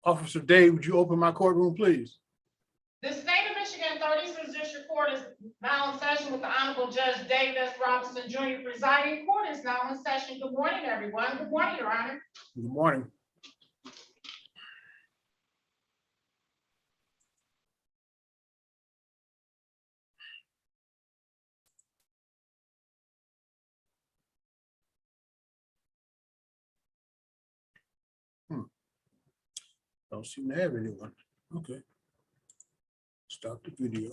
Officer Dave, would you open my courtroom, please? The state of Michigan 36th District Court is now in session with the Honorable Judge David S. Robinson Jr. presiding. Court is now in session. Good morning, everyone. Good morning, Your Honor. Good morning. Don't seem to have anyone. Okay. Stop the video.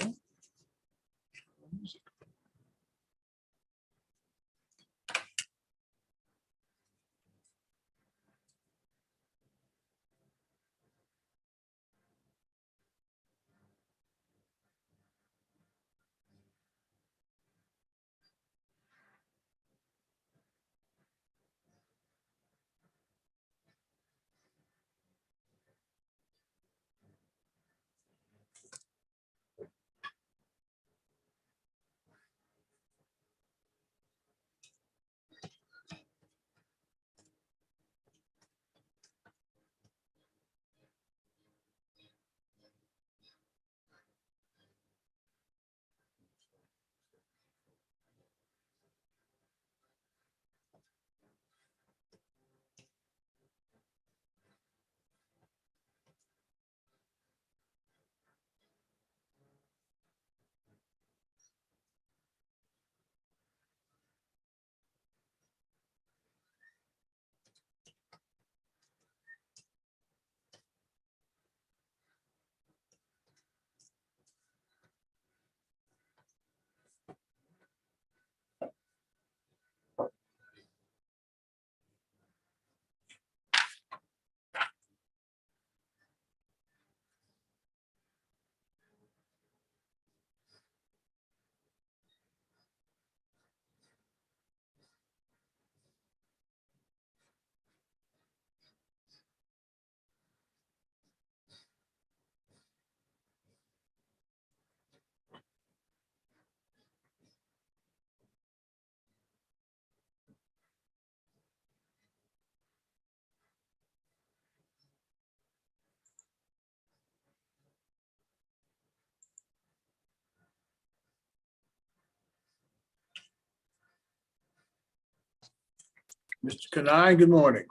Mr. Kanai, good morning.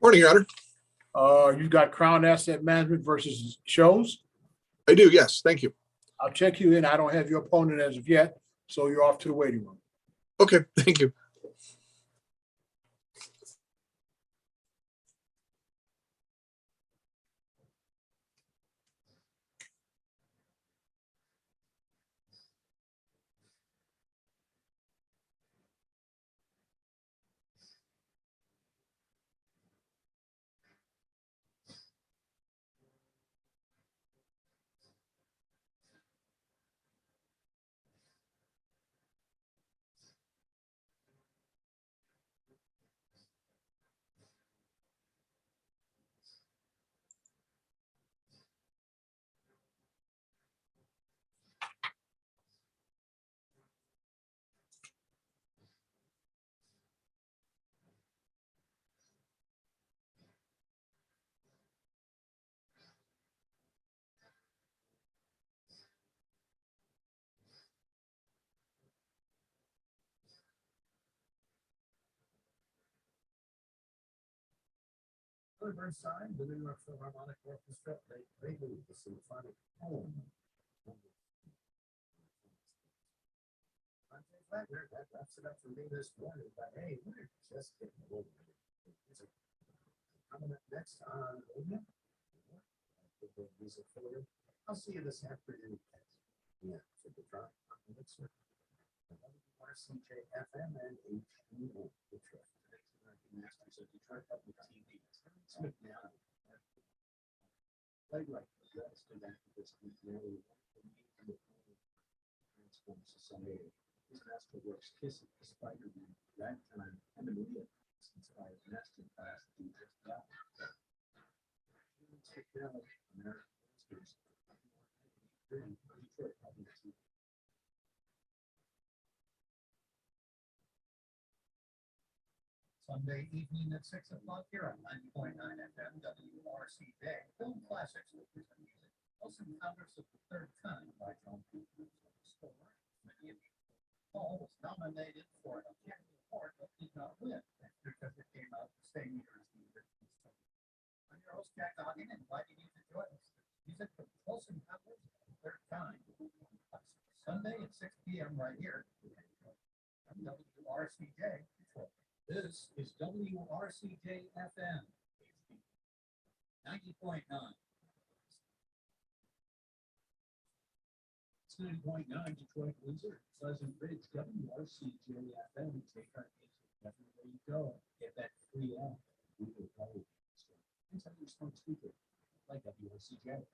Morning, Your Honor. You've got Crown Asset Management versus Shows. I do, yes. Thank you. I'll check you in. I don't have your opponent as of yet, so you're off to the waiting room. Okay, thank you. First sign, the New York Philharmonic Orchestra, they move the symphonic home. That wraps it up for me this morning, but hey, we're just getting a little bit. Coming up next on music for you. I'll see you this afternoon. Yeah, for the drive. RCJ FM and HUO Detroit. Masters of Detroit Public TV. Smith now. Play right. Let's go back to this Transform Society. His master works kissing the Spider-Man, Ragtime, and the Maria inspired master class to do just that. American Masters. Detroit Public TV. Sunday evening at 6 o'clock here on 90.9 FM WRCJ. Film classics with music. Close Encounters of the Third Kind by John Peters. Many of you. Paul was nominated for an Academy Award but did not win because it came out the same year as the original film. I'm your host, Jack Goggin, inviting you to join us. Music from Close Encounters of the Third Kind. Sunday at 6 p.m. right here. WRCJ. This is WRCJ FM 90.9. It's 90.9 Detroit, Windsor, Pleasant Ridge, WRCJ FM. Take our music everywhere you go. Get that free app. Google Play. Inside your smart speaker, like WRCJ.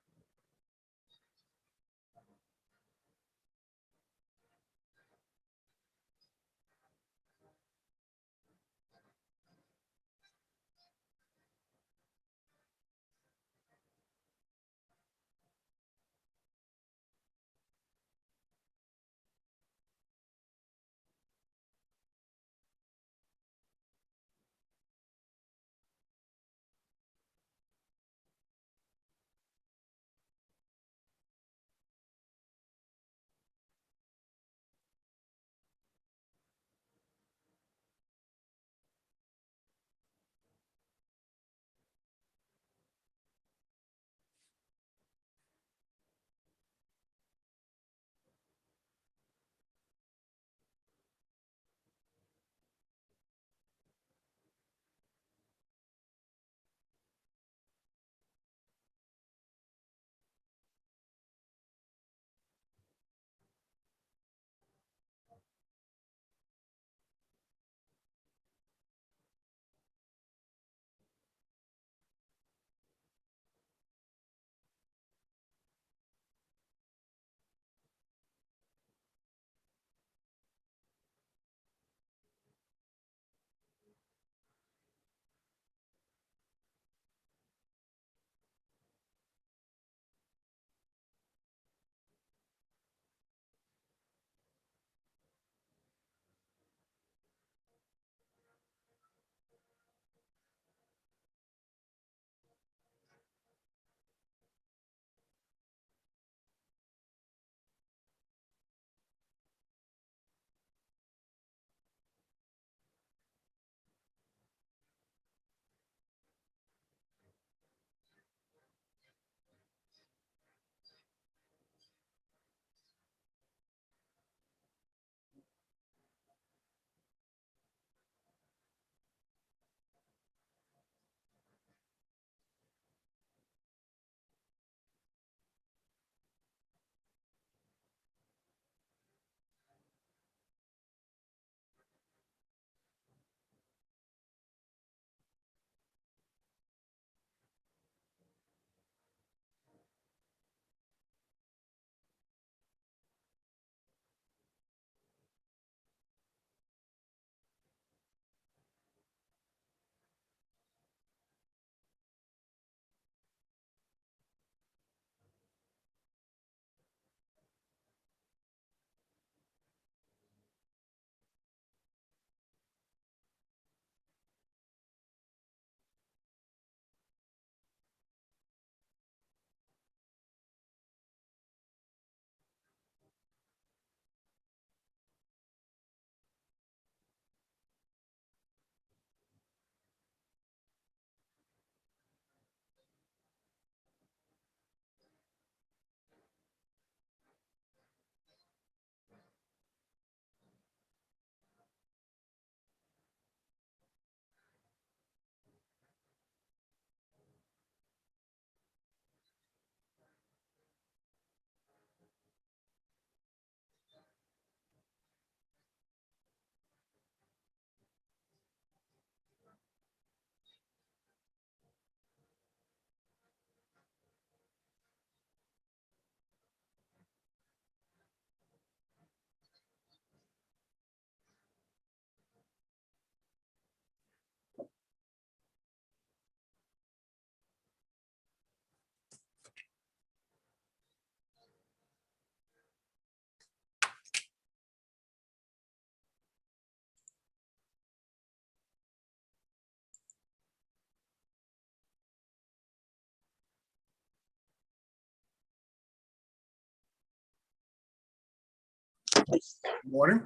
Morning.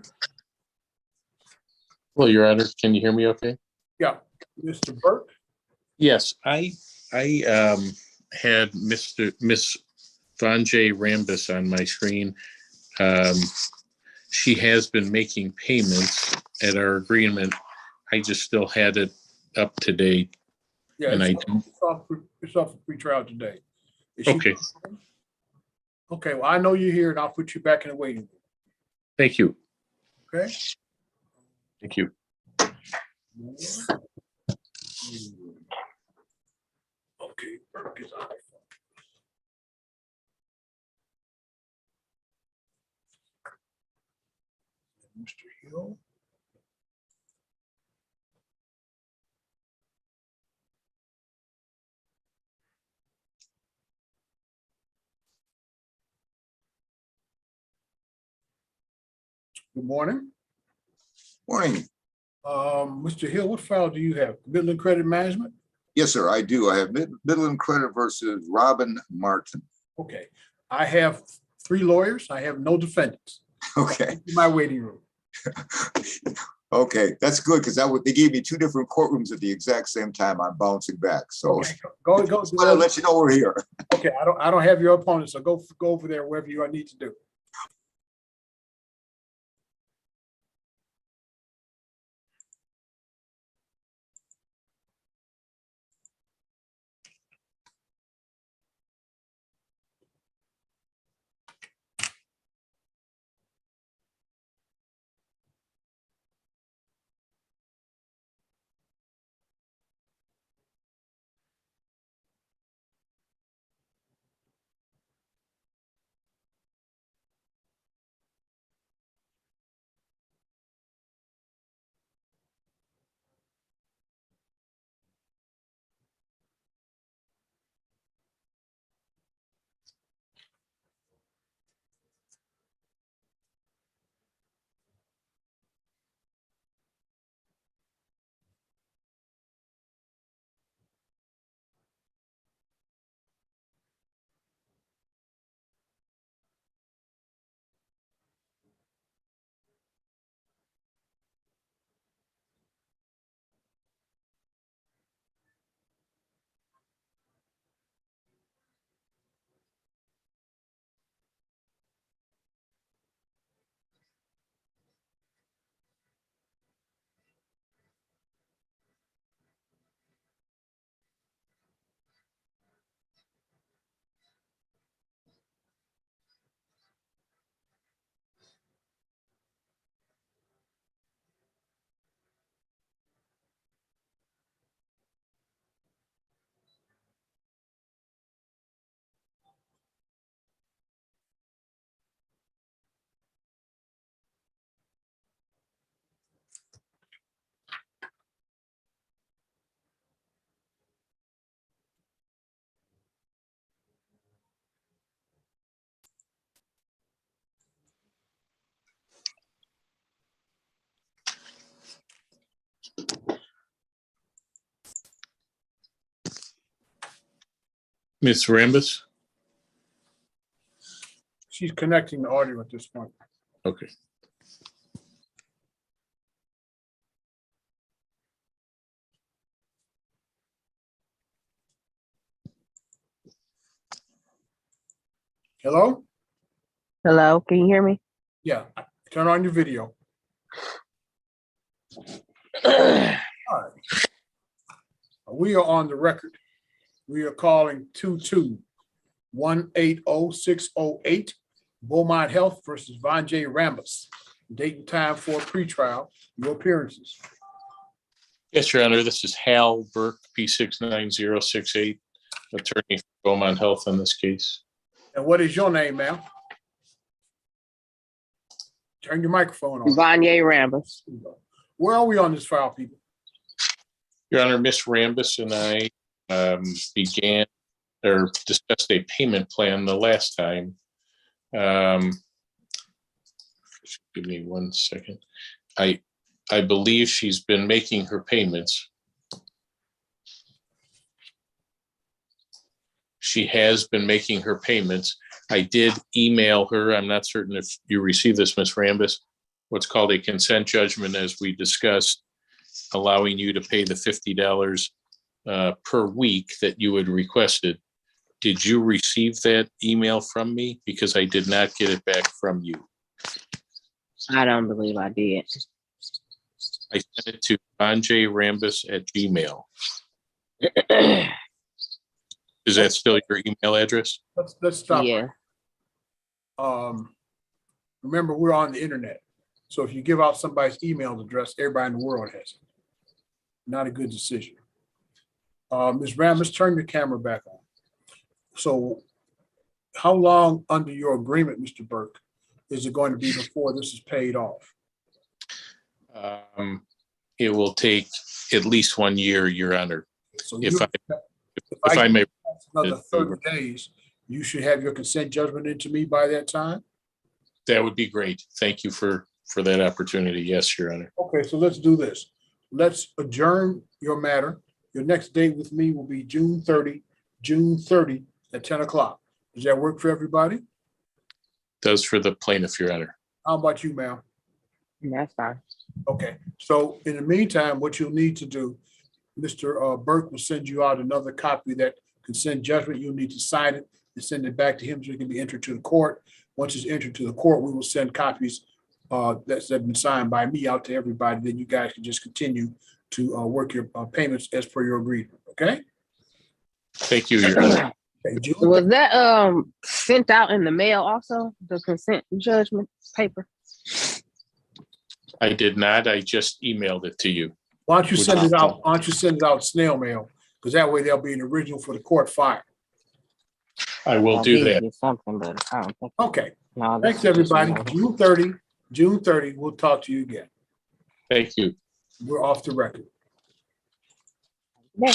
Well, Your Honor, can you hear me okay? Yeah, Mr. Burke. Yes, I had Miss Vanjay Rambus on my screen. She has been making payments at our agreement. I just still had it up to date. Yeah, And it's off for pretrial today. Is she- Okay, Okay, well, I know you're here and I'll put you back in the waiting room, thank you. okay? Thank you. Okay, Burke is on. Mr. Hill. Good morning. Morning. Mr. Hill, what file do you have? Midland Credit Management? Yes, sir, I do. I have Midland Credit versus Robin Martin. Okay, I have 3 lawyers. I have no defendants. Okay, In my waiting room. okay, that's good because they gave me 2 different courtrooms at the exact same time. I'm bouncing back. So Okay, go. just wanna let you know we're here. Okay, I don't have your opponent, so go over there wherever you need to do. Ms. Rambus? She's connecting the audio at this point. Okay. Hello? Hello, can you hear me? Yeah, turn on your video. All right. We are on the record. We are calling 22180-608 Beaumont Health versus Vanjay Rambus. Date and time for pretrial. Your appearances. Yes, Your Honor, this is Hal Burke, P69068, attorney for Beaumont Health in this case. And what is your name, ma'am? Turn your microphone on. Vanjay Rambus. Where are we on this file, people? Your Honor, Ms. Rambus and I began or discussed a payment plan the last time. Give me 1 second. I believe she's been making her payments. She has been making her payments. I did email her. I'm not certain if you received this, Ms. Rambus, what's called a consent judgment, as we discussed, allowing you to pay the $50 per week that you had requested. Did you receive that email from me? Because I did not get it back from you. I don't believe I did. I sent it to bonjrambus@gmail. Is that still your email address? Let's stop. Yeah. Remember, we're on the internet. So if you give out somebody's email address, everybody in the world has it. Not a good decision. Ms. Rambus, turn your camera back on. So how long under your agreement, Mr. Burke, is it going to be before this is paid off? It will take at least 1 year, Your Honor. So If I I may, another 30 days, you should have your consent judgment into me by that time? that would be great. Thank you for that opportunity. Yes, Your Honor. Okay, so let's do this. Let's adjourn your matter. Your next date with me will be June 30 at 10 o'clock. Does that work for everybody? Those for the plaintiff, Your Honor. How about you, ma'am? That's fine. Okay, so in the meantime, what you'll need to do, Mr. Burke will send you out another copy of that consent judgment. You'll need to sign it and send it back to him so it can be entered to the court. Once it's entered to the court, we will send copies that have been signed by me out to everybody. Then you guys can just continue to work your payments as per your agreement, okay? Thank you, Your Honor. Okay, June Was that sent out in the mail also, the consent judgment paper? I did not. I just emailed it to you. Why don't you send it out? Why don't you send it out snail mail? Because that way there'll be an original for the court file. I will I do did that. get something, but I don't think. Okay, No, thanks, that's just everybody. email. June 30, we'll talk to you again. Thank you. We're off the record. Yeah.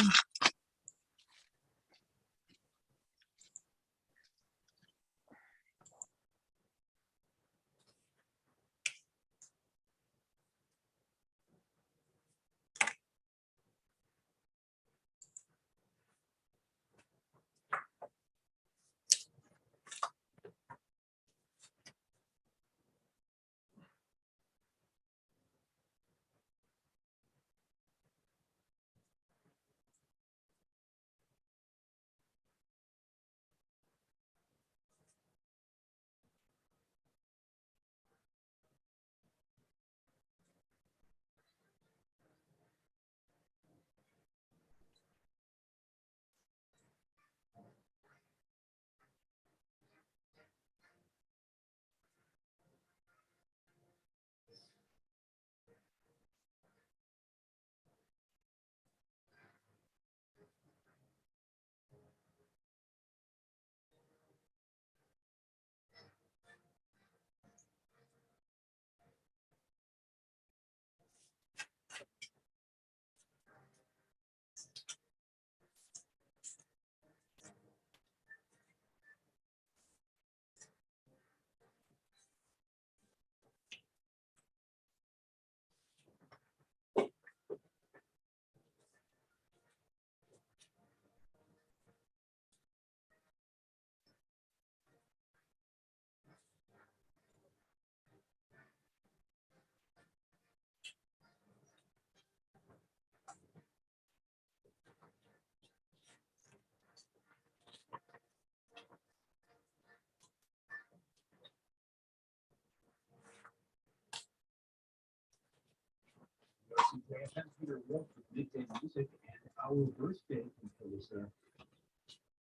Peter Wolf with Midday Music, and our birthday composer,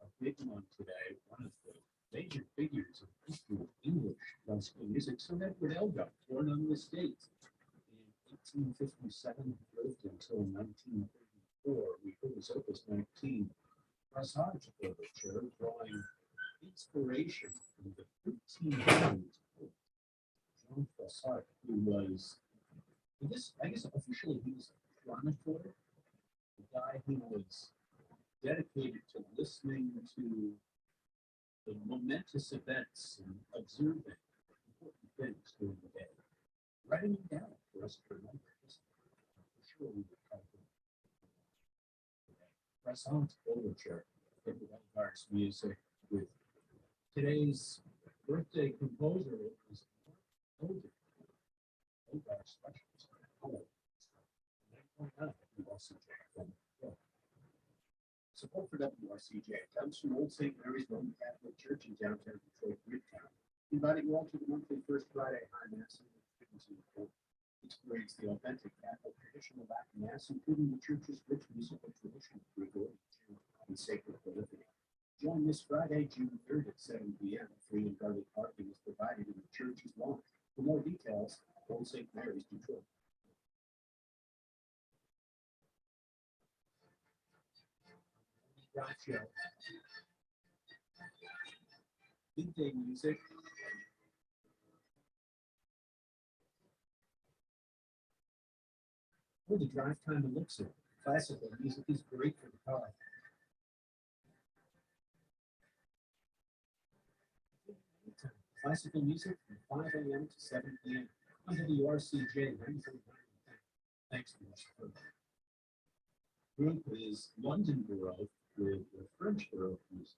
a big one today, one of the major figures of high school English classical music, Sir Edward Elgar, born on this date in 1857, lived until 1934. We heard his opus 19, Passage Overture, drawing inspiration from the 1300s. Jean Froissart, who was, I guess officially he was a chronicler, a guy who was dedicated to listening to the momentous events and observing important things during the day, writing them down for us to remember. I'm sure we would help him. Press on to Overture, Edward Elgar's music with Today's birthday composer is older. Support for WRCJ comes from Old St. Mary's Roman Catholic Church in downtown Detroit, Midtown. Inviting you all to the monthly First Friday High Mass and students in the court. Experience the authentic Catholic traditional Latin Mass, including the church's rich musical tradition of Gregorian chant and sacred polyphony. Join this Friday, June 3rd at 7 p.m. Free and garlic parking is provided in the church's lawn. For more details, Old St. Mary's, Detroit. Drive show. Midday music. Or the drive time elixir. Classical music is great for the car. Classical music from 5 a.m. to 7 p.m. on WRCJ 9:45. Thanks for your support. Group is London Borough with the French Borough music.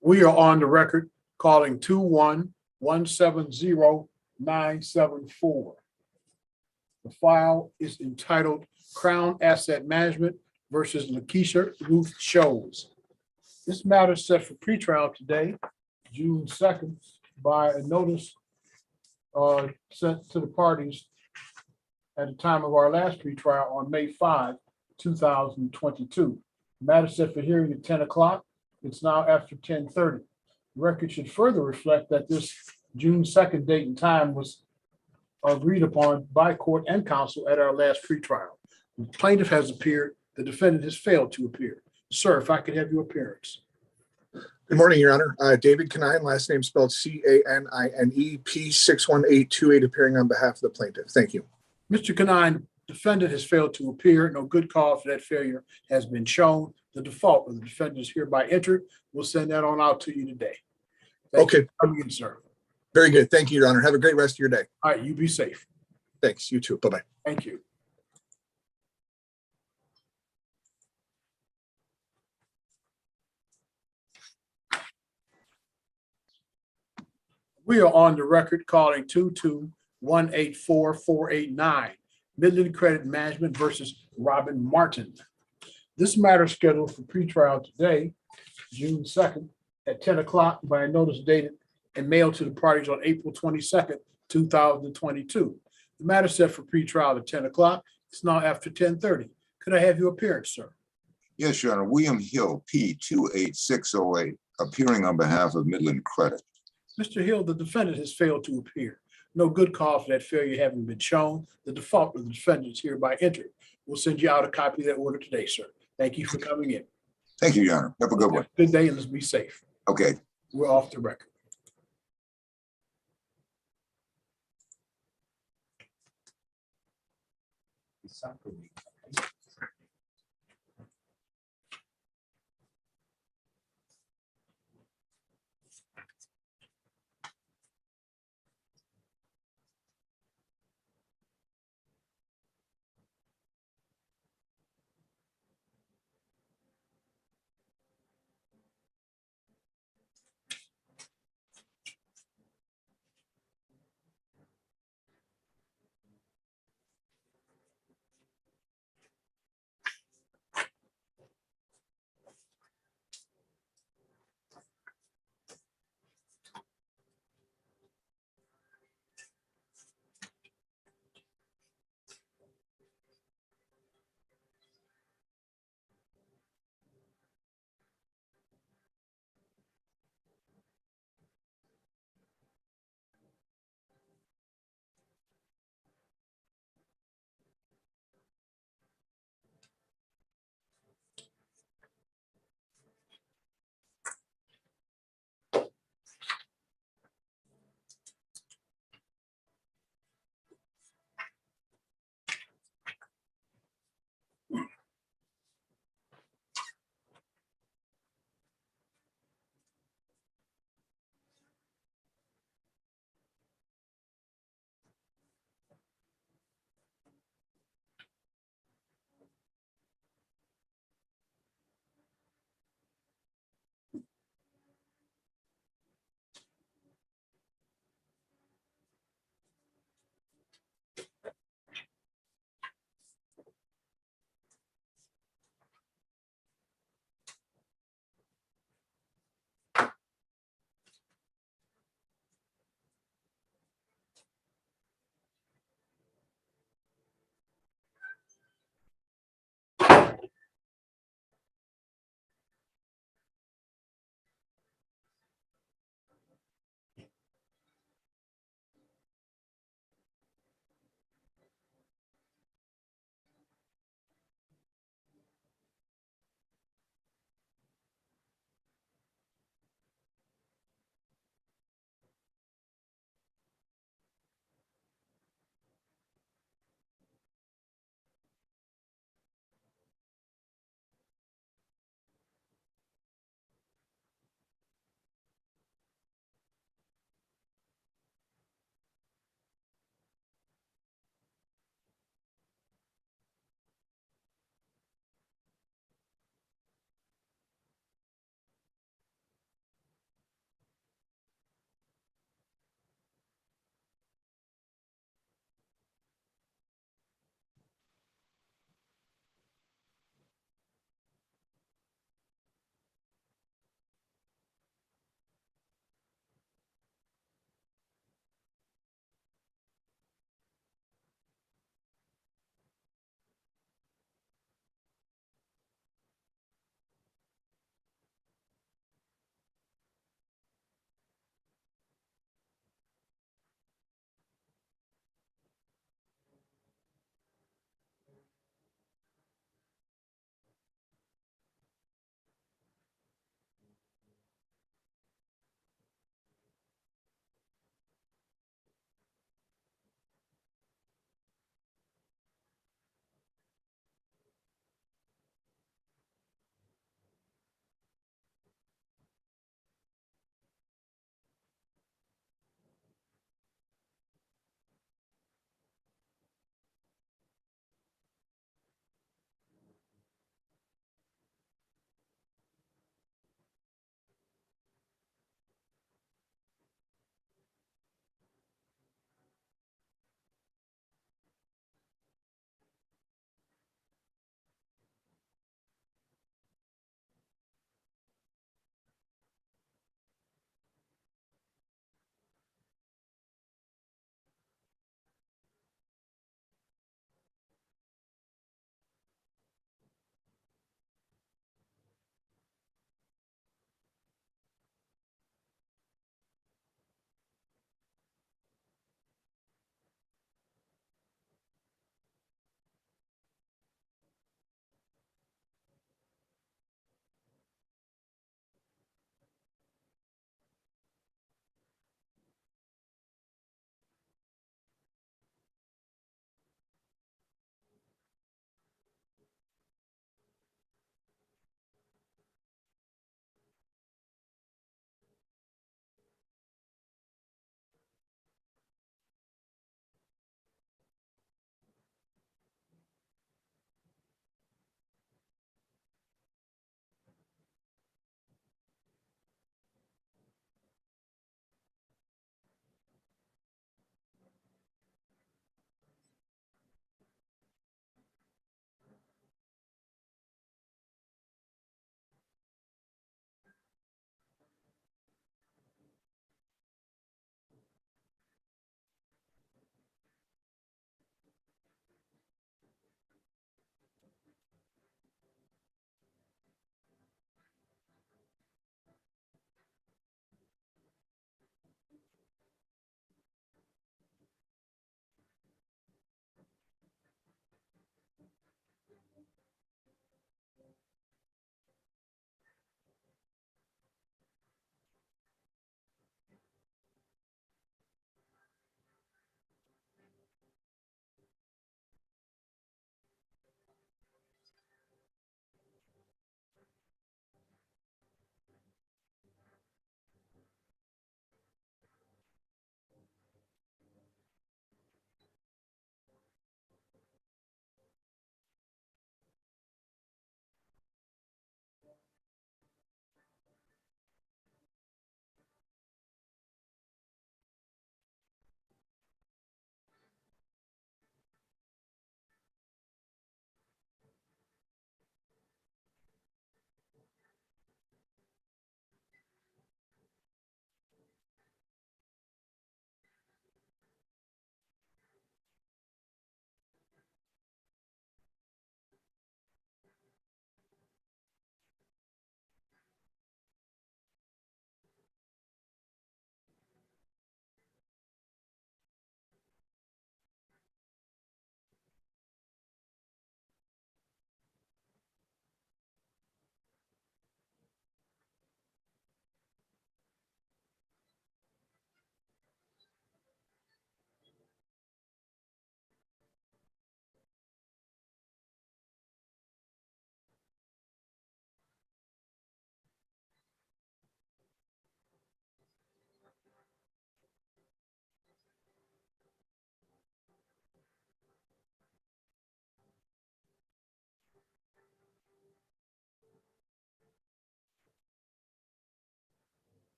We are on the record calling 21170-974. The file is entitled Crown Asset Management versus Lakeisha Ruth Shows. This matter is set for pretrial today, June 2nd, by a notice sent to the parties at the time of our last pretrial on May 5, 2022. Matter set for hearing at 10 o'clock. It's now after 10:30. The record should further reflect that this June 2nd date and time was agreed upon by court and counsel at our last pretrial. The plaintiff has appeared, the defendant has failed to appear. Sir, if I could have your appearance. Good morning, Your Honor. David Canine, last name spelled Canine, P61828, appearing on behalf of the plaintiff. Thank you. Mr. Canine, defendant has failed to appear. No good cause for that failure has been shown. The default of the defendant is hereby entered. We'll send that on out to you today. Thank you Okay. for coming in, sir. Very good. Thank you, Your Honor. Have a great rest of your day. All right, you be safe. Thanks. You too. Bye-bye. Thank you. We are on the record calling 22184-489 Midland Credit Management versus Robin Martin. This matter is scheduled for pretrial today, June 2nd at 10 o'clock by a notice dated and mailed to the parties on April 22nd, 2022. The matter set for pretrial at 10 o'clock. It's now after 10:30. Could I have your appearance, sir? Yes, Your Honor. William Hill, P28608, appearing on behalf of Midland Credit. Mr. Hill, the defendant has failed to appear. No good cause for that failure having been shown. The default of the defendant is hereby entered. We'll send you out a copy of that order today, sir. Thank you for coming in. Thank you, Your Honor. Have a good one. Good day and let's be safe. Okay. We're off the record.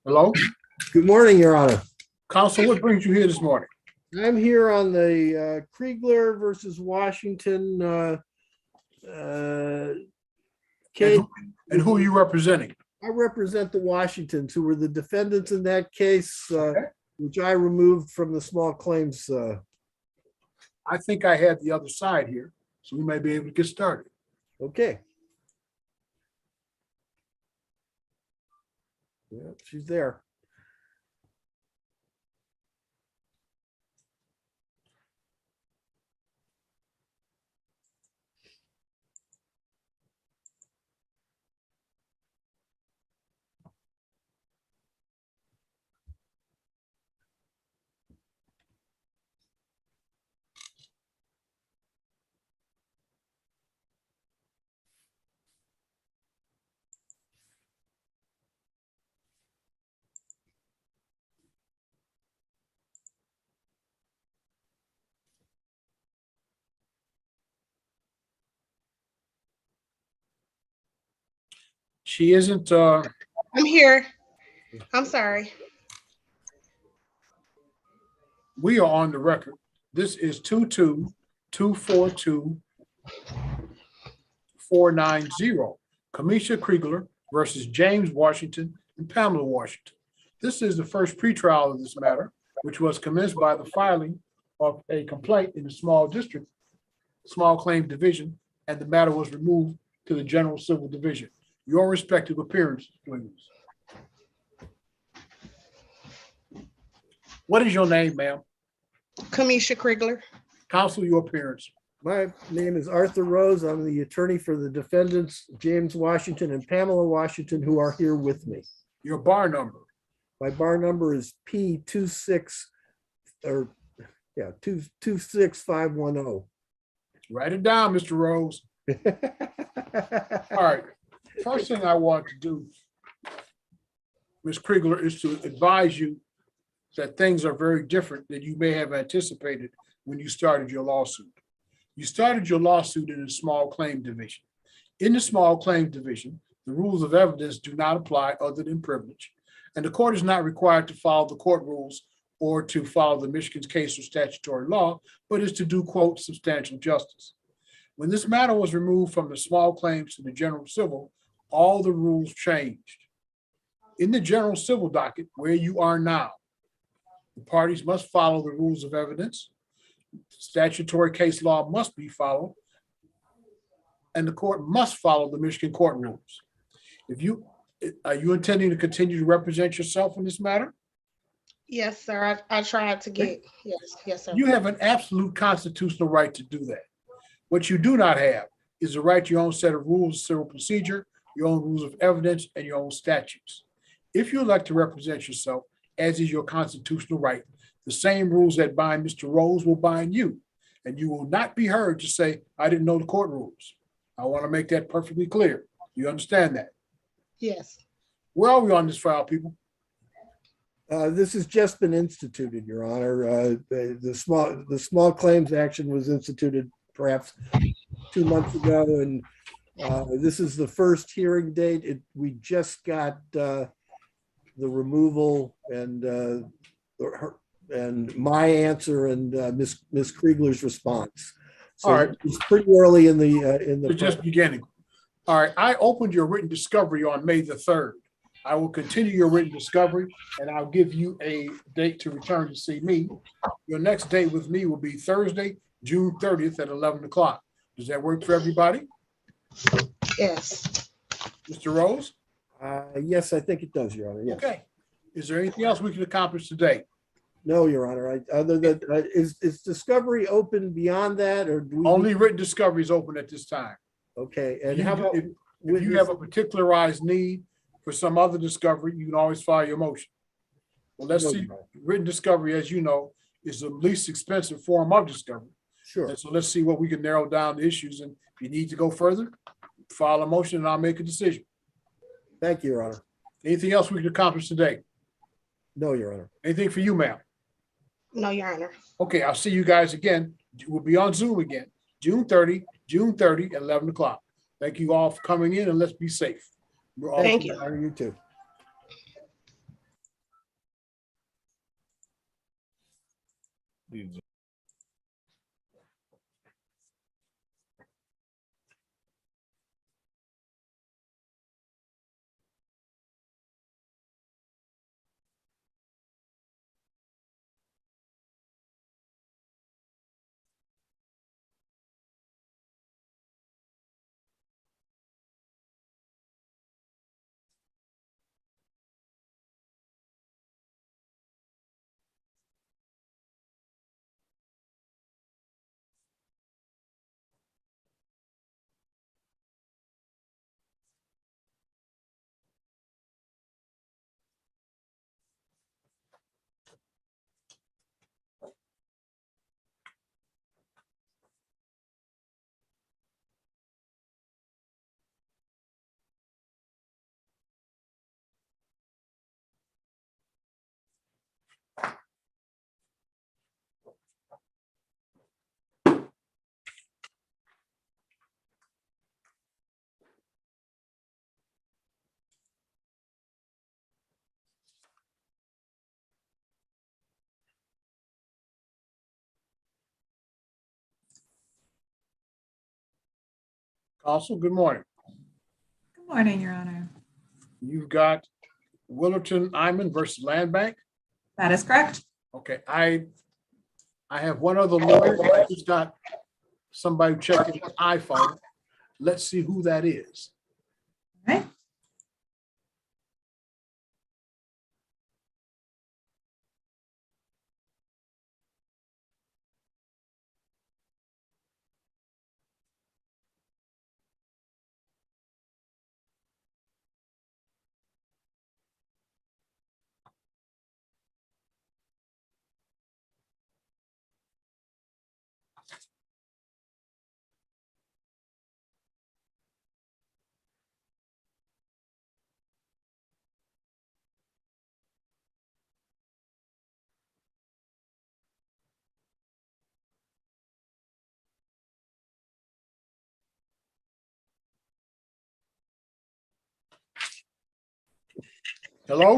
Hello, Good morning, Your Honor. counsel, what brings you here this morning? I'm here on the Kriegler versus Washington case. And who are you representing? I represent the Washingtons, who were the defendants in that case, Okay. which I removed from the small claims. I think I had the other side here, so we may be able to get started. Okay. Yeah, she's there. She isn't, I'm here. I'm sorry. we are on the record. This is 222242490. Kamisha Kriegler versus James Washington and Pamela Washington. This is the first pretrial of this matter, which was commenced by the filing of a complaint in the small claim division, and the matter was removed to the general civil division. Your respective appearance, please. What is your name, ma'am? Kamisha Krigler. Counsel, your appearance. My name is Arthur Rose. I'm the attorney for the defendants, James Washington and Pamela Washington, who are here with me. Your bar number. My bar number is P26510. Write it down, Mr. Rose. All right. First thing I want to do, Ms. Kriegler, is to advise you that things are very different than you may have anticipated when you started your lawsuit. You started your lawsuit in a small claim division. In the small claim division, the rules of evidence do not apply other than privilege, and the court is not required to follow the court rules or to follow the Michigan's case or statutory law, but is to do, quote, substantial justice. When this matter was removed from the small claims to the general civil, all the rules changed. In the general civil docket, where you are now, the parties must follow the rules of evidence. Statutory case law must be followed, and the court must follow the Michigan court rules. Are you intending to continue to represent yourself in this matter? Yes, sir. I tried to get, yes, sir. You have an absolute constitutional right to do that. What you do not have is the right to your own set of rules of civil procedure, your own rules of evidence, and your own statutes. If you elect to represent yourself, as is your constitutional right, the same rules that bind Mr. Rose will bind you, and you will not be heard to say, I didn't know the court rules. I want to make that perfectly clear. You understand that? Yes. Where are we on this file, people? This has just been instituted, Your Honor. The small claims action was instituted perhaps 2 months ago, and this is the first hearing date. We just got the removal and my answer and Ms. Kriegler's response. So All right. It's pretty early in the It's just beginning. All right, I opened your written discovery on May the 3rd. I will continue your written discovery, and I'll give you a date to return to see me. Your next date with me will be Thursday, June 30th at 11 o'clock. Does that work for everybody? Yes. Mr. Rose? Yes, I think it does, Your Honor. Yes. Okay. Is there anything else we can accomplish today? No, Your Honor. Other than is discovery open beyond that, or do we Only written discovery is open at this time. Okay, and how about If you have a particularized need for some other discovery, you can always file your motion. Well, let's see, written discovery, as you know, is the least expensive form of discovery. Sure. And so let's see what we can narrow down the issues. And if you need to go further, file a motion and I'll make a decision. Thank you, Your Honor. Anything else we can accomplish today? No, Your Honor. Anything for you, ma'am? No, Your Honor. Okay, I'll see you guys again. We'll be on Zoom again, June 30 at 11 o'clock. Thank you all for coming in, and let's be safe. We're all Thank you. Your Honor, you too. Counsel, good morning. Good morning, Your Honor. You've got Willerton Iman versus Land Bank. That is correct. Okay, I have one other lawyer who's got somebody checking his iPhone. Let's see who that is. Okay. Hello,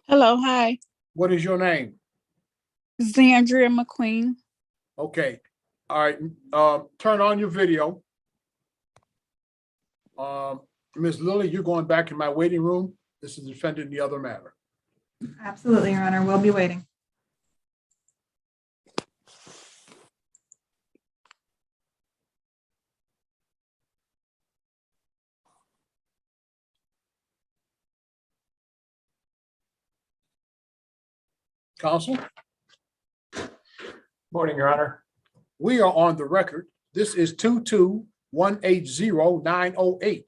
Hello, hi. what is your name? Zandria McQueen. Okay, all right, turn on your video. Ms. Lilly, you're going back in my waiting room. This is defending the other matter. Absolutely, Your Honor. We'll be waiting. Counsel, Morning, Your Honor. we are on the record. This is 22180-908.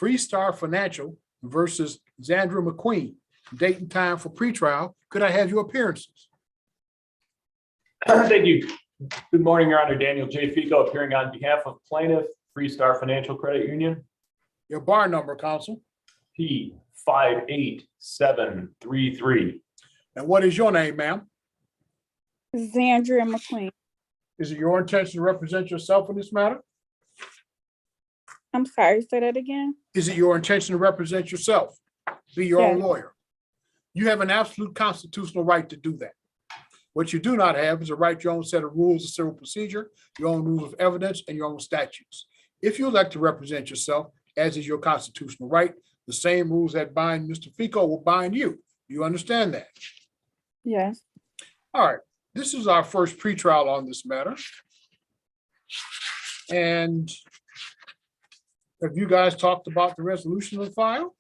Freestar Financial versus Zandra McQueen. Date and time for pretrial. Could I have your appearances? Thank you. Good morning, Your Honor. Daniel J. Fico appearing on behalf of plaintiff Freestar Financial Credit Union. Your bar number, counsel. P58733. And what is your name, ma'am? Zandria McQueen. Is it your intention to represent yourself in this matter? I'm sorry, say that again. Is it your intention to represent yourself? Be your own Yes. lawyer? You have an absolute constitutional right to do that. What you do not have is a right to your own set of rules of civil procedure, your own rules of evidence, and your own statutes. If you elect to represent yourself, as is your constitutional right, the same rules that bind Mr. Fico will bind you. You understand that? Yes. All right, this is our first pretrial on this matter. And have you guys talked about the resolution of the file?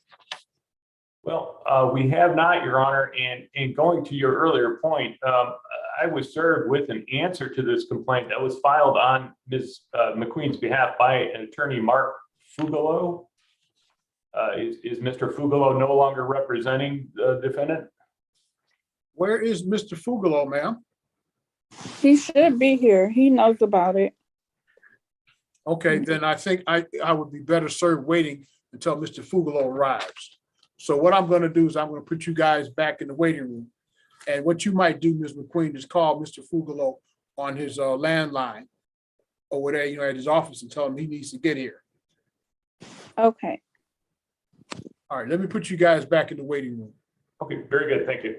Well, we have not, Your Honor, and going to your earlier point, I was served with an answer to this complaint that was filed on Ms. McQueen's behalf by an attorney, Mark Fugalo. Is Mr. Fugalo no longer representing the defendant? Where is Mr. Fugalo, ma'am? He should be here. He knows about it. Okay, then I think I would be better served waiting until Mr. Fugalo arrives. So what I'm gonna do is I'm gonna put you guys back in the waiting room. And what you might do, Ms. McQueen, is call Mr. Fugalo on his landline over there, you know, at his office and tell him he needs to get here. Okay. All right, let me put you guys back in the waiting room. Okay, very good. Thank you.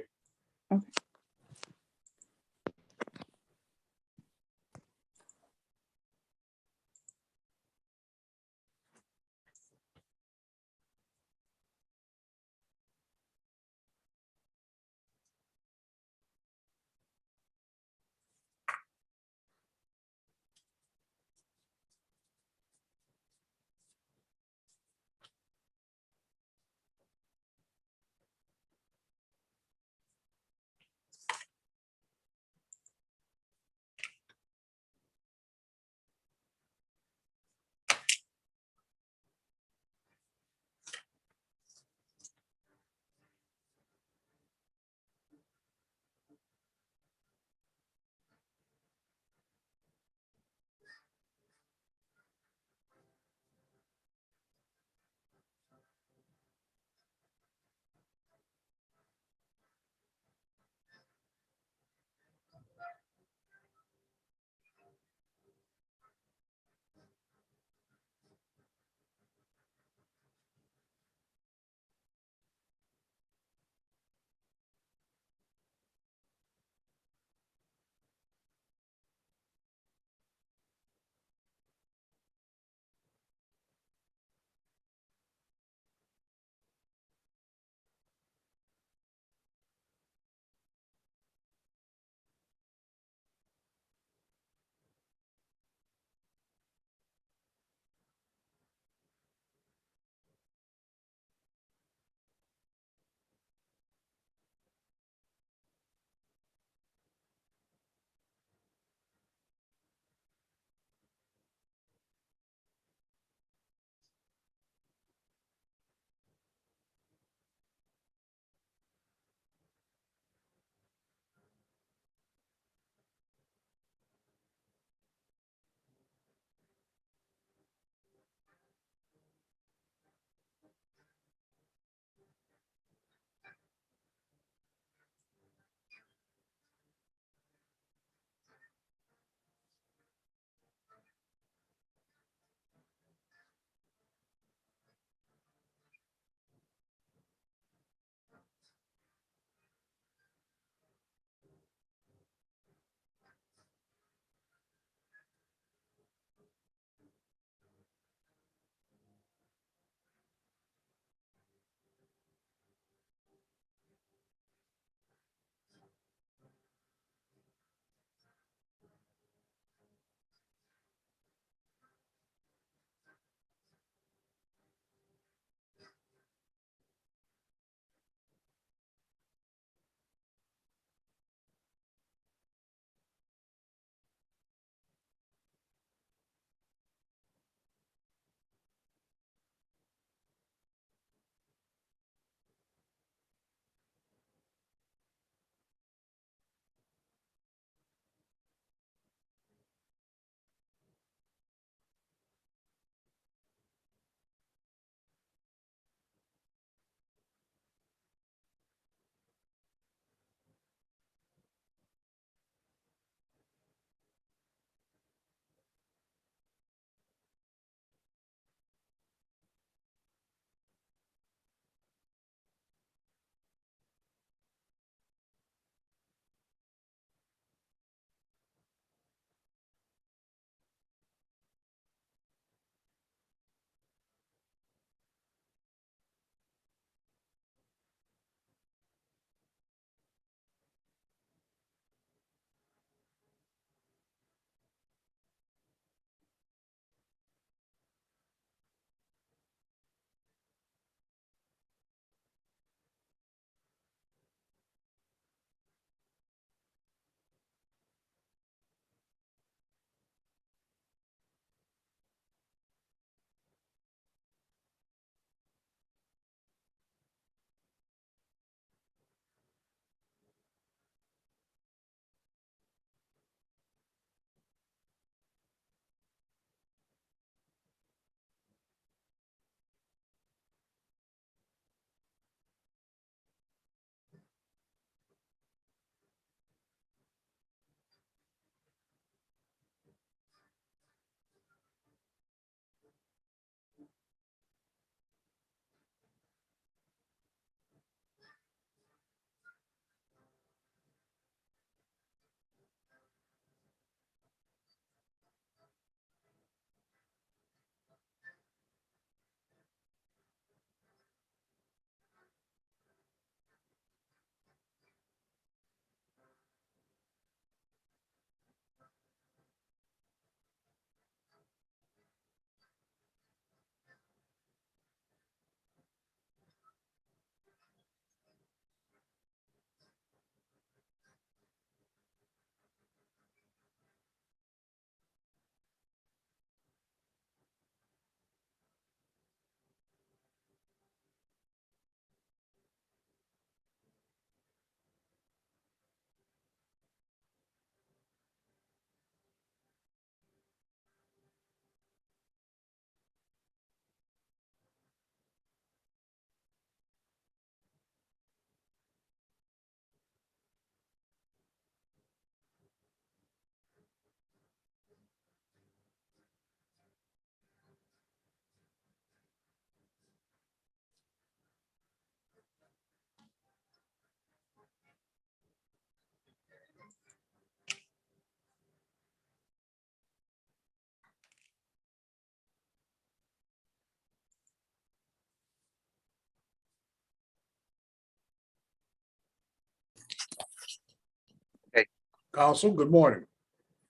Counsel, good morning.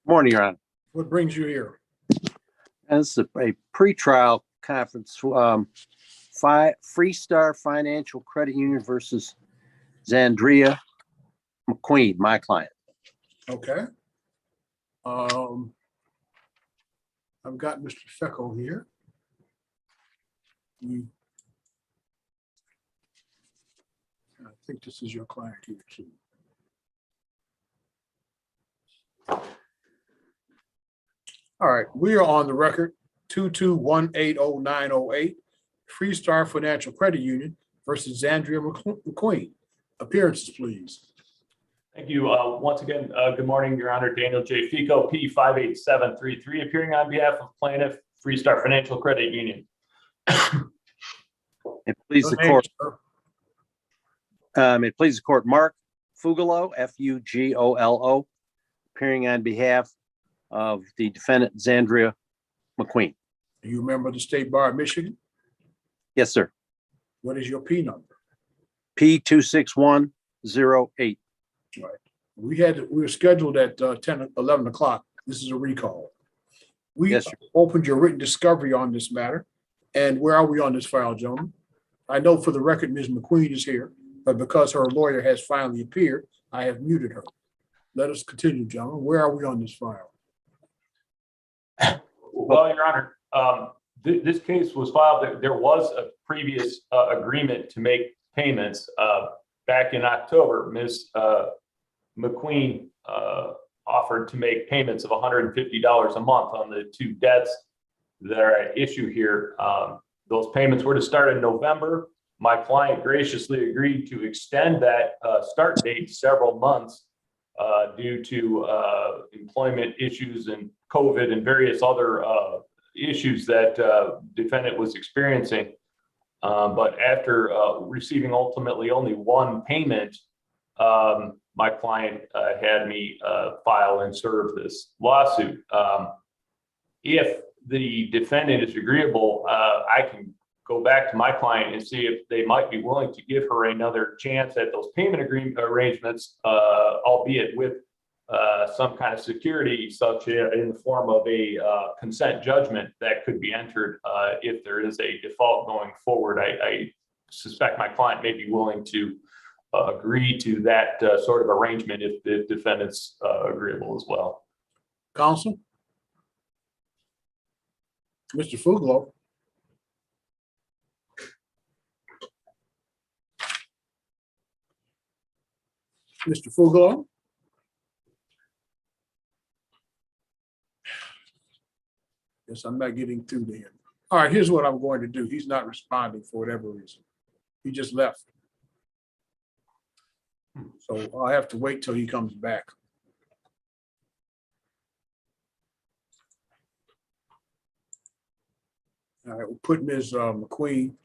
Morning, Your Honor. What brings you here? This is a pretrial conference, Freestar Financial Credit Union versus Zandria McQueen, my client. Okay. I've got Mr. Fecko here. I think this is your client here too. All right, we are on the record 2218098, Freestar Financial Credit Union versus Zandria McQueen. Appearances, please. Thank you. Once again, good morning, Your Honor. Daniel J. Fico, P58733, appearing on behalf of plaintiff, Freestar Financial Credit Union. It please the court. It please the court. Mark Fugolo, Fugolo, appearing on behalf of the defendant, Zandria McQueen. Are you a member of the State Bar of Michigan? Yes, sir. What is your P number? P26108. Right. We were scheduled at 11 o'clock. This is a recall. We Yes, sir. opened your written discovery on this matter. And where are we on this file, gentlemen? I know for the record, Ms. McQueen is here, but because her lawyer has finally appeared, I have muted her. Let us continue, gentlemen. Where are we on this file? Well, Your Honor, this case was filed. There was a previous agreement to make payments back in October. Ms. McQueen offered to make payments of $150 a month on the two debts that are at issue here. Those payments were to start in November. My client graciously agreed to extend that start date several months due to employment issues and COVID and various other issues that defendant was experiencing. But after receiving ultimately only one payment, my client had me file and serve this lawsuit. If the defendant is agreeable, I can go back to my client and see if they might be willing to give her another chance at those payment agreement arrangements, albeit with some kind of security, such in the form of a consent judgment that could be entered if there is a default going forward. I suspect my client may be willing to agree to that sort of arrangement if the defendant's agreeable as well. Counsel? Mr. Fuglo? Mr. Fuglo? Yes, I'm not getting through to him. All right, here's what I'm going to do. He's not responding for whatever reason. He just left. So I'll have to wait till he comes back. All right, we'll put Ms. McQueen.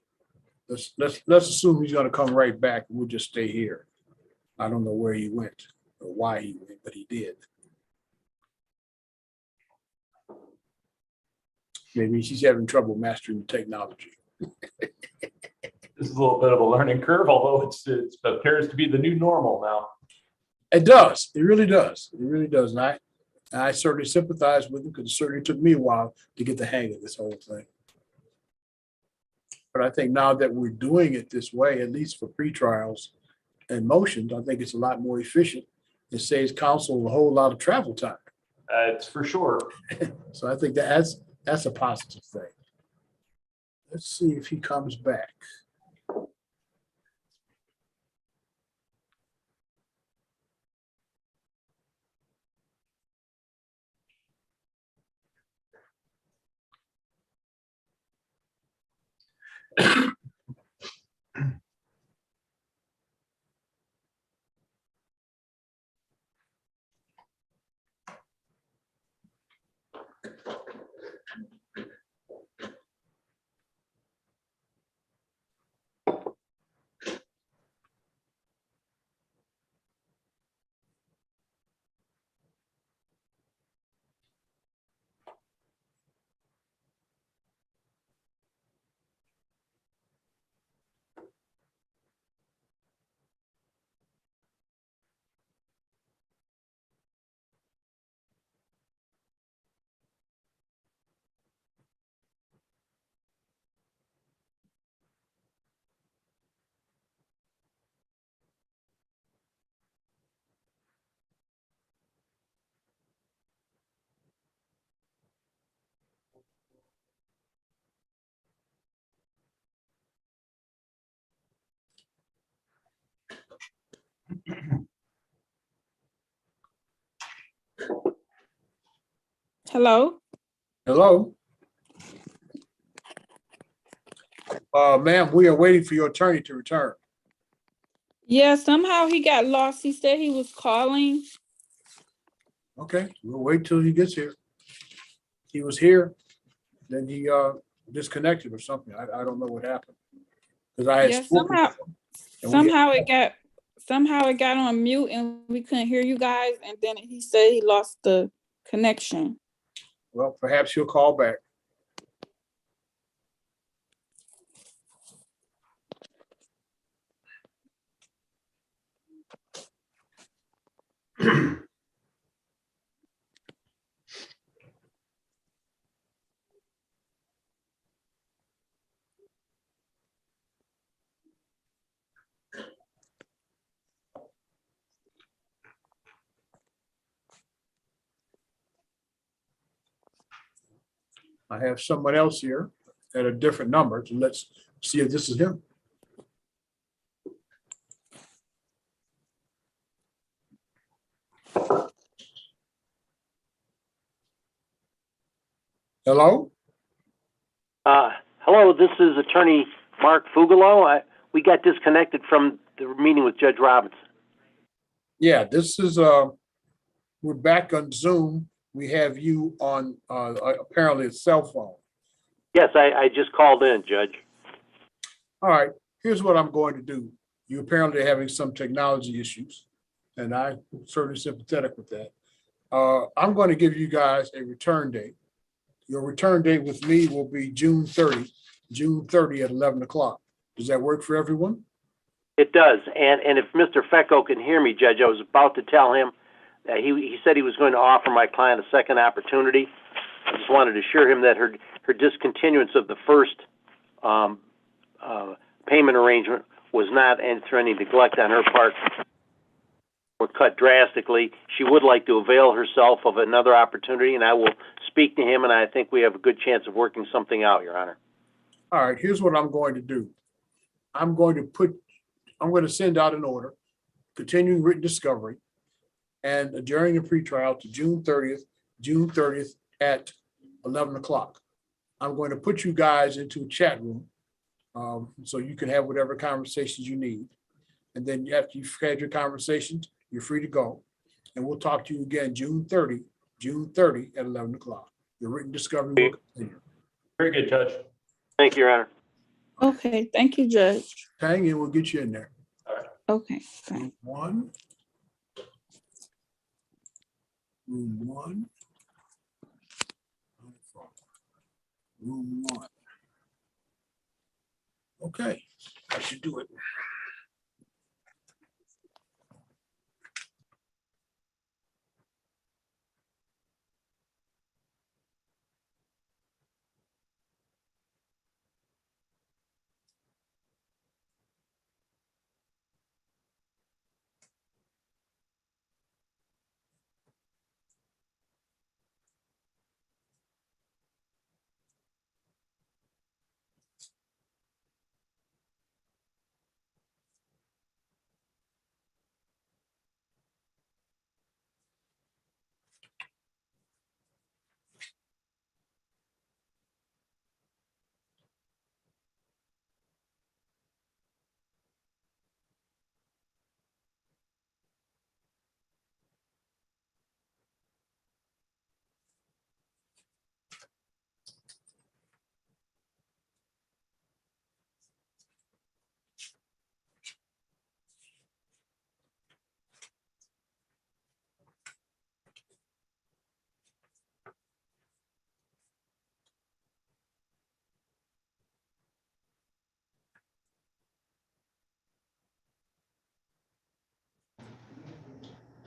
Let's assume he's gonna come right back and we'll just stay here. I don't know where he went or why he went, but he did. Maybe she's having trouble mastering the technology. This is a little bit of a learning curve, although it appears to be the new normal now. It does. It really does. It really does. And I certainly sympathize with him because it certainly took me a while to get the hang of this whole thing. But I think now that we're doing it this way, at least for pre-trials and motions, I think it's a lot more efficient. It saves counsel a whole lot of travel time. It's for sure. So I think that's a positive thing. Let's see if he comes back. Hello? Hello? Ma'am, we are waiting for your attorney to return. Yeah, somehow he got lost. He said he was calling. Okay, we'll wait till he gets here. He was here, then he disconnected or something. I don't know what happened. Because I had Yeah, spoken. somehow, to him, and we had- somehow it got on mute and we couldn't hear you guys. And then he said he lost the connection. Well, perhaps he'll call back. I have someone else here at a different number. So let's see if this is him. Hello? Hello, this is Attorney Mark Fugalo. We got disconnected from the meeting with Judge Robinson. Yeah, this is, we're back on Zoom. We have you on apparently a cell phone. Yes, I just called in, Judge. All right, here's what I'm going to do. You apparently are having some technology issues, and I'm certainly sympathetic with that. I'm going to give you guys a return date. Your return date with me will be June 30 at 11 o'clock. Does that work for everyone? It does. And if Mr. Fecco can hear me, Judge, I was about to tell him that he said he was going to offer my client a second opportunity. I just wanted to assure him that her discontinuance of the first payment arrangement was not through any neglect on her part or cut drastically. She would like to avail herself of another opportunity, and I will speak to him, and I think we have a good chance of working something out, Your Honor. All right, here's what I'm going to do. I'm going to send out an order, continuing written discovery, and adjourning the pretrial to June 30th at 11 o'clock. I'm going to put you guys into a chat room so you can have whatever conversations you need. And then after you've had your conversations, you're free to go. And we'll talk to you again June 30 at 11 o'clock. The written discovery will continue. Very good, Judge. Thank you, Your Honor. Okay, thank you, Judge. Hang in, we'll get you in there. Okay, fine. Room one. Room one. Okay, I should do it.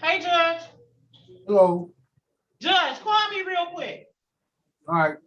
Hey, Judge. Hello. Judge, call me real quick. All right.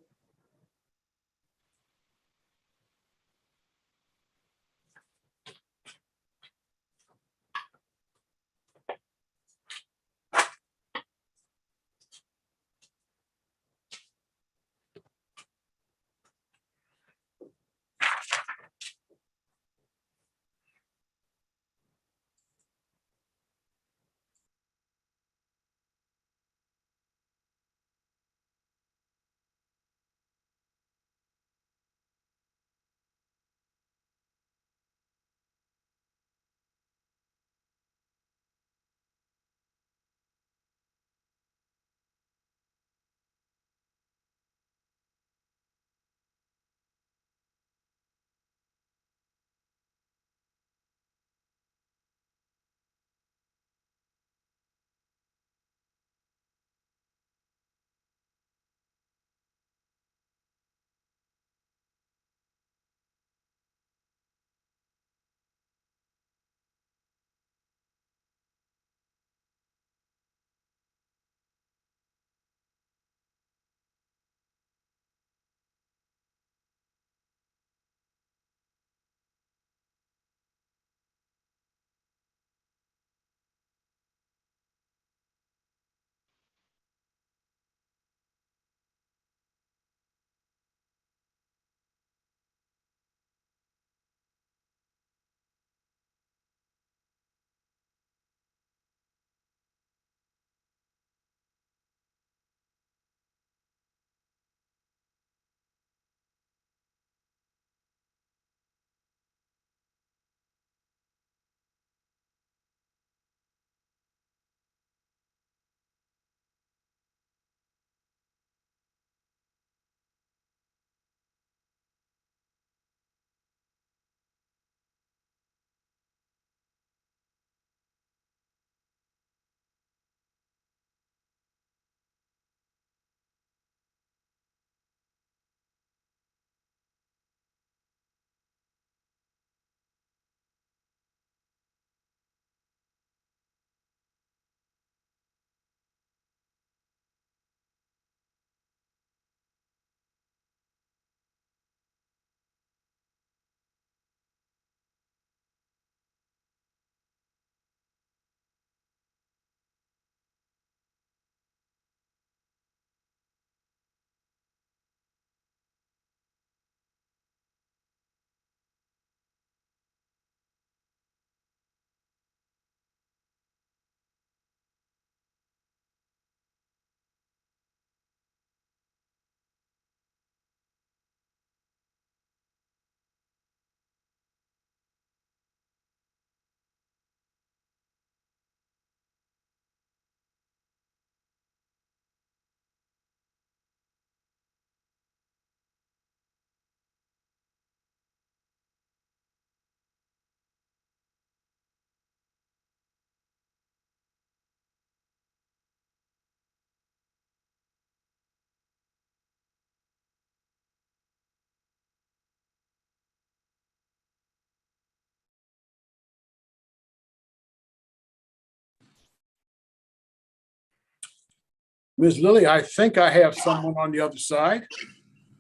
Ms. Lilly, I think I have someone on the other side.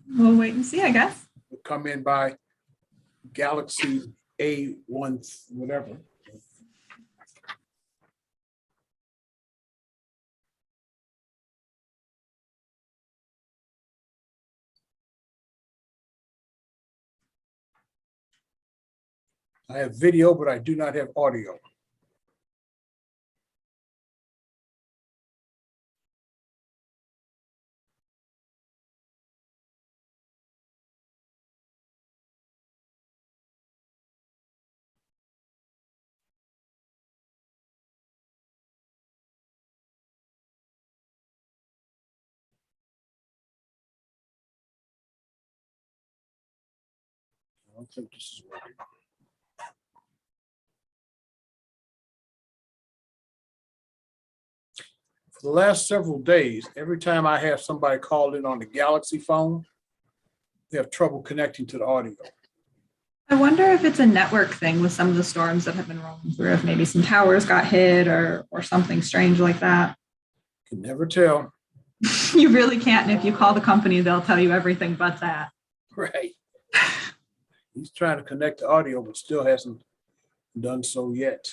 We'll wait and see, I guess. Will come in by Galaxy A1, whatever. I have video, but I do not have audio. I don't think this is working. For the last several days, every time I have somebody call in on the Galaxy phone, they have trouble connecting to the audio. I wonder if it's a network thing with some of the storms that have been rolling through, if maybe some towers got hit or something strange like that. Can never tell. You really can't. And if you call the company, they'll tell you everything but that. Right. He's trying to connect the audio, but still hasn't done so yet.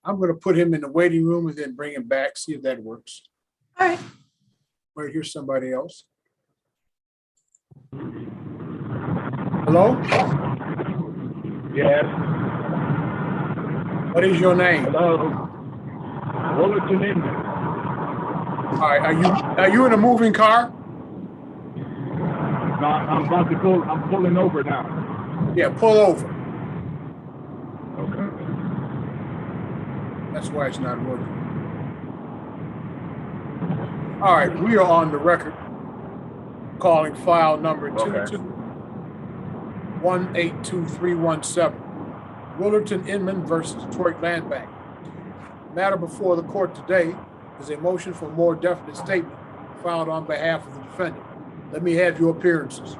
I'm going to put him in the waiting room and then bring him back, see if that works. All right. Wait, here's somebody else. Hello? Yes. What is your name? Hello. Fullerton Inman. All right, are you in a moving car? No, I'm about to go. I'm pulling over now. Yeah, pull over. Okay. That's why it's not working. All right, we are on the record calling file number 22182317, Willerton Inman versus Detroit Land Bank. The matter before the court today is a motion for a more definite statement filed on behalf of the defendant. Let me have your appearances.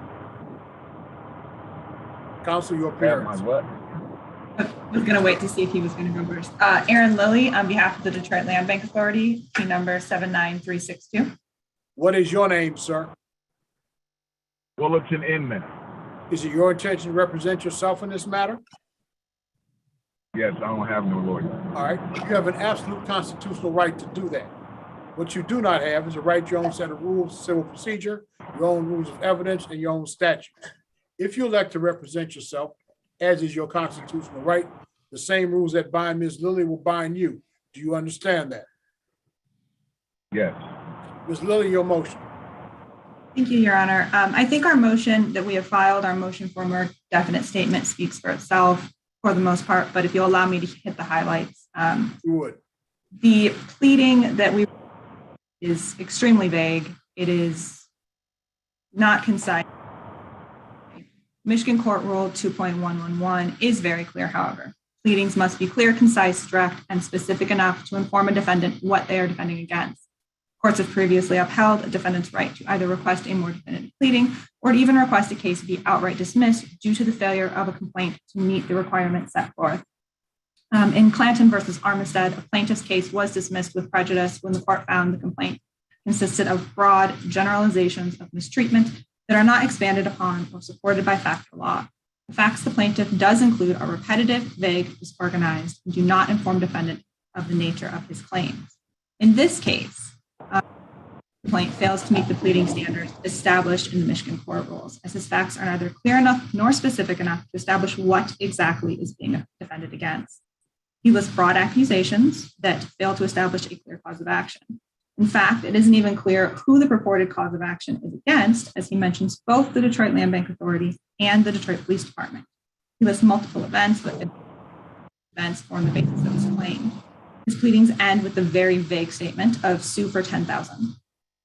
Counsel, your appearance. My what? I was going to wait to see if he was going to go first. Aaron Lilly on behalf of the Detroit Land Bank Authority, P number 79362. What is your name, sir? Fullerton Inman. Is it your intention to represent yourself in this matter? Yes, I don't have no lawyer. All right, you have an absolute constitutional right to do that. What you do not have is a right to your own set of rules of civil procedure, your own rules of evidence, and your own statutes. If you elect to represent yourself, as is your constitutional right, the same rules that bind Ms. Lilly will bind you. Do you understand that? Yes. Ms. Lilly, your motion. Thank you, Your Honor. I think our motion that we have filed, our motion for a more definite statement speaks for itself for the most part, but if you'll allow me to hit the highlights. You would. The pleading that we is extremely vague. It is not concise. Michigan Court Rule 2.111 is very clear, however. Pleadings must be clear, concise, direct, and specific enough to inform a defendant what they are defending against. Courts have previously upheld a defendant's right to either request a more definitive pleading or to even request a case be outright dismissed due to the failure of a complaint to meet the requirements set forth. In Clanton versus Armistead, a plaintiff's case was dismissed with prejudice when the court found the complaint consisted of broad generalizations of mistreatment that are not expanded upon or supported by fact or law. The facts the plaintiff does include are repetitive, vague, disorganized, and do not inform defendant of the nature of his claims. In this case, the complaint fails to meet the pleading standards established in the Michigan court rules, as his facts are neither clear enough nor specific enough to establish what exactly is being defended against. He lists broad accusations that fail to establish a clear cause of action. In fact, it isn't even clear who the purported cause of action is against, as he mentions both the Detroit Land Bank Authority and the Detroit Police Department. He lists multiple events, but events form the basis of his claim. His pleadings end with the very vague statement of sue for $10,000.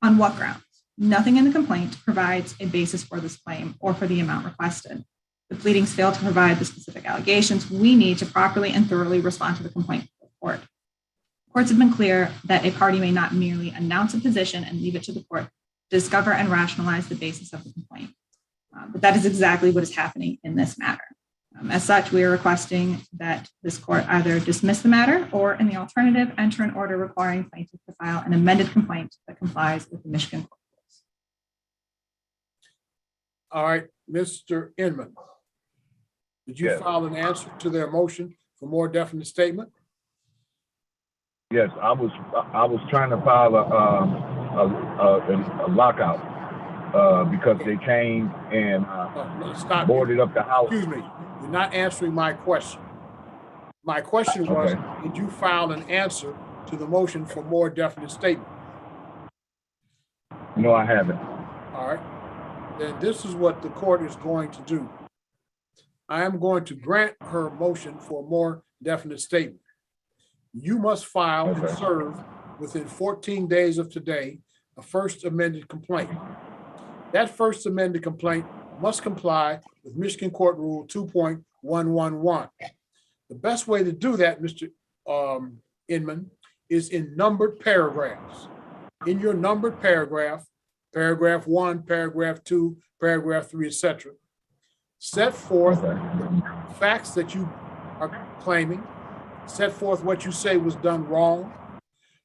On what grounds? Nothing in the complaint provides a basis for this claim or for the amount requested. The pleadings fail to provide the specific allegations we need to properly and thoroughly respond to the complaint before court. Courts have been clear that a party may not merely announce a position and leave it to the court to discover and rationalize the basis of the complaint. But that is exactly what is happening in this matter. As such, we are requesting that this court either dismiss the matter or, in the alternative, enter an order requiring plaintiff to file an amended complaint that complies with the Michigan court rules. All right, Mr. Inman, did you Yes. file an answer to their motion for more definite statement? Yes, I was trying to file a lockout because they came and Stop. boarded up the house. Excuse me, you're not answering my question. My question was, Okay. did you file an answer to the motion for more definite statement? No, I haven't. All right, then this is what the court is going to do. I am going to grant her motion for more definite statement. You must file and Okay. serve within 14 days of today a first amended complaint. That first amended complaint must comply with Michigan Court Rule 2.111. The best way to do that, Mr. Inman, is in numbered paragraphs. In your numbered paragraph, paragraph 1, paragraph 2, paragraph 3, etc., set forth the facts that you are claiming, set forth what you say was done wrong,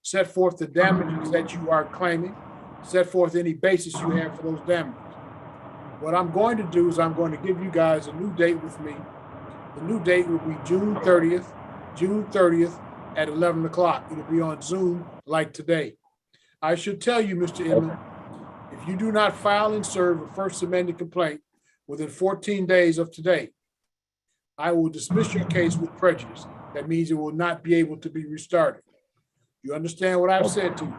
set forth the damages that you are claiming, set forth any basis you have for those damages. What I'm going to do is I'm going to give you guys a new date with me. The new date will be June 30th at 11 o'clock. It'll be on Zoom like today. I should tell you, Mr. Inman, if you do not file and serve a first amended complaint within 14 days of today, I will dismiss your case with prejudice. That means it will not be able to be restarted. You understand what I've said to you?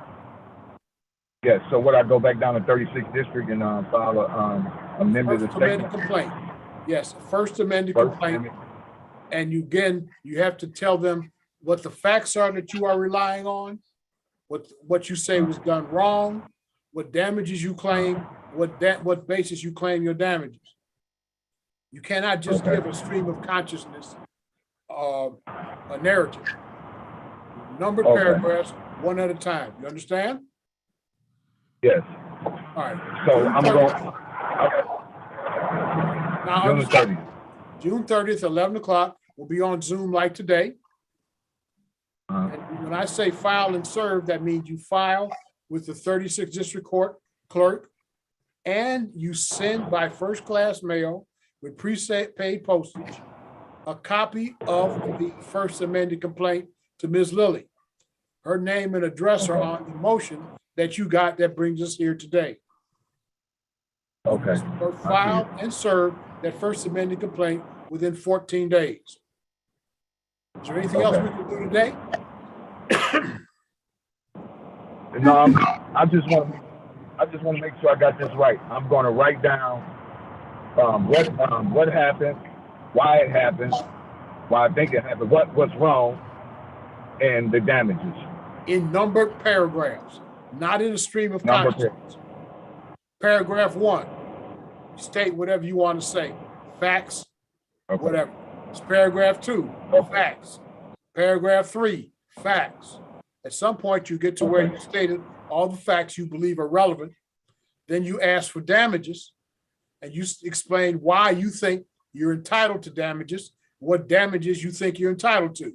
Yes, so what, I go back down to 36th District and file a amended First amended statement? complaint. Yes, first amended First complaint. amendment. And you, again, you have to tell them what the facts are that you are relying on, what you say was done wrong, what damages you claim, what basis you claim your damages. You cannot just give a stream of consciousness a narrative. Numbered paragraphs, one at a time. You understand? Yes. All right. So I'm going. Now, June 30th. June 30th, 11 o'clock, will be on Zoom like today. And when I say file and serve, that means you file with the 36th District Court clerk and you send by first class mail with prepaid postage a copy of the first amended complaint to Ms. Lilly. Her name and address are on the motion that you got that brings us here today. Okay. Or file and serve that first amended complaint within 14 days. Is there anything else we can do today? No, I just want to make sure I got this right. I'm going to write down what happened, why it happened, why I think it happened, what's wrong, and the damages. In numbered paragraphs, not in a stream of consciousness. Paragraph 1, state whatever you want to say. Facts, whatever. It's paragraph 2, facts. Paragraph 3, facts. At some point, you get to where you stated all the facts you believe are relevant. Then you ask for damages, and you explain why you think you're entitled to damages, what damages you think you're entitled to.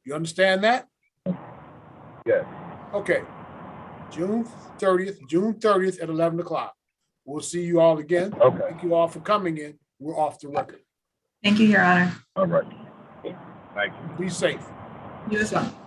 You understand that? Yes. Okay. June 30th at 11 o'clock. We'll see you all again. Okay. Thank you all for coming in. We're off the record. Thank you, Your Honor. All right. Thank you. Be safe. You as well.